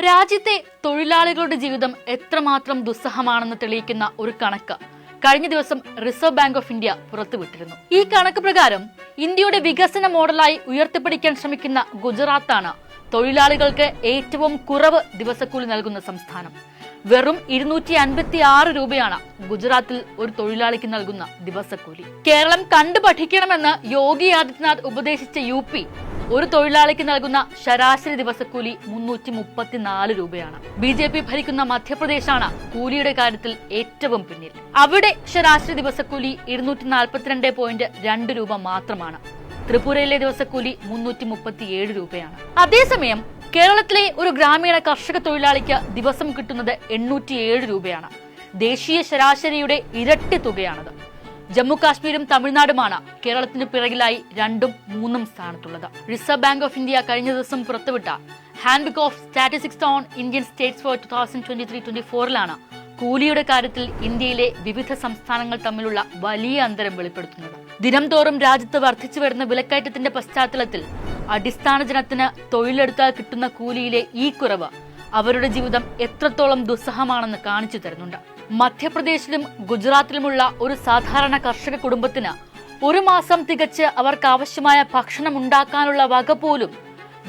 രാജ്യത്തെ തൊഴിലാളികളുടെ ജീവിതം എത്രമാത്രം ദുസ്സഹമാണെന്ന് തെളിയിക്കുന്ന ഒരു കണക്ക് കഴിഞ്ഞ ദിവസം റിസർവ് ബാങ്ക് ഓഫ് ഇന്ത്യ പുറത്തുവിട്ടിരുന്നു. ഈ കണക്ക് പ്രകാരം ഇന്ത്യയുടെ വികസന മോഡലായി ഉയർത്തിപ്പിടിക്കാൻ ശ്രമിക്കുന്ന ഗുജറാത്താണ് തൊഴിലാളികൾക്ക് ഏറ്റവും കുറവ് ദിവസക്കൂലി നൽകുന്ന സംസ്ഥാനം. വെറും 256 രൂപയാണ് ഗുജറാത്തിൽ ഒരു തൊഴിലാളിക്ക് നൽകുന്ന ദിവസക്കൂലി. കേരളം കണ്ടു പഠിക്കണമെന്ന് യോഗി ആദിത്യനാഥ് ഉപദേശിച്ച UP ഒരു തൊഴിലാളിക്ക് നൽകുന്ന ശരാശരി ദിവസക്കൂലി 334 രൂപയാണ്. BJP ഭരിക്കുന്ന മധ്യപ്രദേശാണ് കൂലിയുടെ കാര്യത്തിൽ ഏറ്റവും പിന്നിൽ. അവിടെ ശരാശരി ദിവസക്കൂലി 242.2 രൂപ മാത്രമാണ്. ത്രിപുരയിലെ ദിവസക്കൂലി 337 രൂപയാണ്. അതേസമയം കേരളത്തിലെ ഒരു ഗ്രാമീണ കർഷക തൊഴിലാളിക്ക് ദിവസം കിട്ടുന്നത് 807 രൂപയാണ്. ദേശീയ ശരാശരിയുടെ ഇരട്ടി തുകയാണത്. ജമ്മു കാശ്മീരും തമിഴ്നാടുമാണ് കേരളത്തിന് പിറകിലായി 2ഉം 3ഉം സ്ഥാനത്തുള്ളത്. റിസർവ് ബാങ്ക് ഓഫ് ഇന്ത്യ കഴിഞ്ഞ ദിവസം പുറത്തുവിട്ട handbook of statistics on Indian States four 2023-24 കൂലിയുടെ കാര്യത്തിൽ ഇന്ത്യയിലെ വിവിധ സംസ്ഥാനങ്ങൾ തമ്മിലുള്ള വലിയ അന്തരം വെളിപ്പെടുത്തുന്നത്. ദിനംതോറും രാജ്യത്ത് വർദ്ധിച്ചു വരുന്ന വിലക്കയറ്റത്തിന്റെ പശ്ചാത്തലത്തിൽ അടിസ്ഥാന ജനത്തിന് തൊഴിലെടുത്താൽ കിട്ടുന്ന കൂലിയിലെ ഈ കുറവ് അവരുടെ ജീവിതം എത്രത്തോളം ദുസ്സഹമാണെന്ന് കാണിച്ചു തരുന്നുണ്ട്. മധ്യപ്രദേശിലും ഗുജറാത്തിലുമുള്ള ഒരു സാധാരണ കർഷക കുടുംബത്തിന് ഒരു മാസം തികച്ച് അവർക്ക് ആവശ്യമായ ഭക്ഷണം ഉണ്ടാക്കാനുള്ള വക പോലും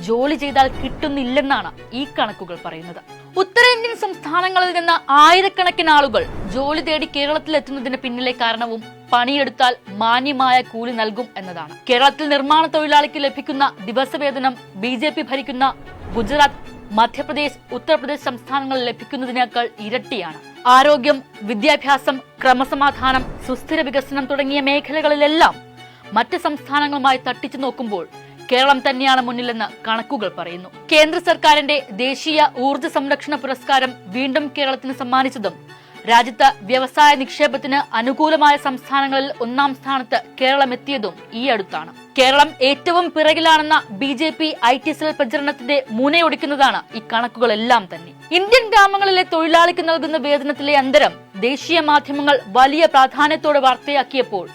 ജോലി ചെയ്താൽ കിട്ടുന്നില്ലെന്നാണ് ഈ കണക്കുകൾ പറയുന്നത്. ഉത്തരേന്ത്യൻ സംസ്ഥാനങ്ങളിൽ നിന്ന് ആയിരക്കണക്കിന് ആളുകൾ ജോലി തേടി കേരളത്തിലെത്തുന്നതിന് പിന്നിലെ കാരണവും പണിയെടുത്താൽ മാന്യമായ കൂലി നൽകും എന്നതാണ്. കേരളത്തിൽ നിർമ്മാണ തൊഴിലാളിക്ക് ലഭിക്കുന്ന ദിവസവേതനം BJP ഭരിക്കുന്ന ഗുജറാത്ത്, മധ്യപ്രദേശ്, ഉത്തർപ്രദേശ് സംസ്ഥാനങ്ങളിൽ ലഭിക്കുന്നതിനേക്കാൾ ഇരട്ടിയാണ്. ആരോഗ്യം, വിദ്യാഭ്യാസം, ക്രമസമാധാനം, സുസ്ഥിര വികസനം തുടങ്ങിയ മേഖലകളിലെല്ലാം മറ്റ് സംസ്ഥാനങ്ങളുമായി തട്ടിച്ചു നോക്കുമ്പോൾ കേരളം തന്നെയാണ് മുന്നിലെന്ന് കണക്കുകൾ പറയുന്നു. കേന്ദ്ര സർക്കാരിന്റെ ദേശീയ ഊർജ്ജ സംരക്ഷണ പുരസ്കാരം വീണ്ടും കേരളത്തിന് സമ്മാനിച്ചതും രാജ്യത്ത് വ്യവസായ നിക്ഷേപത്തിന് അനുകൂലമായ സംസ്ഥാനങ്ങളിൽ 1ാം സ്ഥാനത്ത് കേരളം എത്തിയതും ഈ അടുത്താണ്. കേരളം ഏറ്റവും പിറകിലാണെന്ന BJP IT സെൽ പ്രചരണത്തിന്റെ മുനയൊടിക്കുന്നതാണ് ഈ കണക്കുകളെല്ലാം തന്നെ. ഇന്ത്യൻ ഗ്രാമങ്ങളിലെ തൊഴിലാളിക്ക് നൽകുന്ന വേതനത്തിലെ അന്തരം ദേശീയ മാധ്യമങ്ങൾ വലിയ പ്രാധാന്യത്തോടെ വാർത്തയാക്കിയപ്പോൾ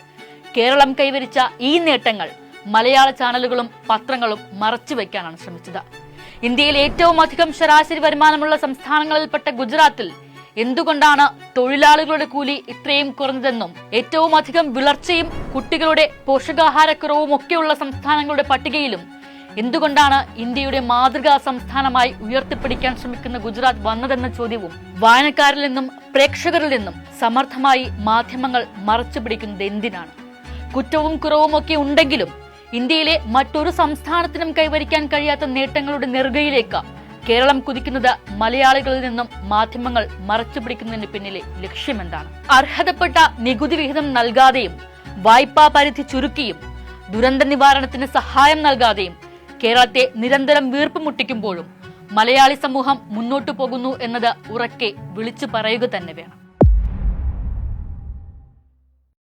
കേരളം കൈവരിച്ച ഈ നേട്ടങ്ങൾ മലയാള ചാനലുകളും പത്രങ്ങളും മറച്ചുവെക്കാനാണ് ശ്രമിച്ചത്. ഇന്ത്യയിൽ ഏറ്റവും അധികം ശരാശരി വരുമാനമുള്ള സംസ്ഥാനങ്ങളിൽപ്പെട്ട ഗുജറാത്തിൽ എന്തുകൊണ്ടാണ് തൊഴിലാളികളുടെ കൂലി ഇത്രയും കുറഞ്ഞതെന്നും ഏറ്റവും അധികം വിളർച്ചയും കുട്ടികളുടെ പോഷകാഹാരക്കുറവും ഒക്കെയുള്ള സംസ്ഥാനങ്ങളുടെ പട്ടികയിലും എന്തുകൊണ്ടാണ് ഇന്ത്യയുടെ മാതൃകാ സംസ്ഥാനമായി ഉയർത്തിപ്പിടിക്കാൻ ശ്രമിക്കുന്ന ഗുജറാത്ത് വന്നതെന്ന ചോദ്യവും വായനക്കാരിൽ നിന്നും പ്രേക്ഷകരിൽ നിന്നും സമർത്ഥമായി മാധ്യമങ്ങൾ മറച്ചുപിടിക്കുന്നത് എന്തിനാണ്? കുറ്റവും കുറവും ഒക്കെ ഉണ്ടെങ്കിലും ഇന്ത്യയിലെ മറ്റൊരു സംസ്ഥാനത്തിനും കൈവരിക്കാൻ കഴിയാത്ത നേട്ടങ്ങളുടെ നെറുകയിലേക്ക് കേരളം കുതിക്കുന്നത് മലയാളികളിൽ നിന്നും മാധ്യമങ്ങൾ മറച്ചുപിടിക്കുന്നതിന് പിന്നിലെ ലക്ഷ്യമെന്താണ്? അർഹതപ്പെട്ട നികുതി വിഹിതം നൽകാതെയും വായ്പാ പരിധി ചുരുക്കിയും ദുരന്ത നിവാരണത്തിന് സഹായം നൽകാതെയും കേരളത്തെ നിരന്തരം വീർപ്പുമുട്ടിക്കുമ്പോഴും മലയാളി സമൂഹം മുന്നോട്ടു പോകുന്നു എന്നത് ഉറക്കെ വിളിച്ചു പറയുക തന്നെ വേണം.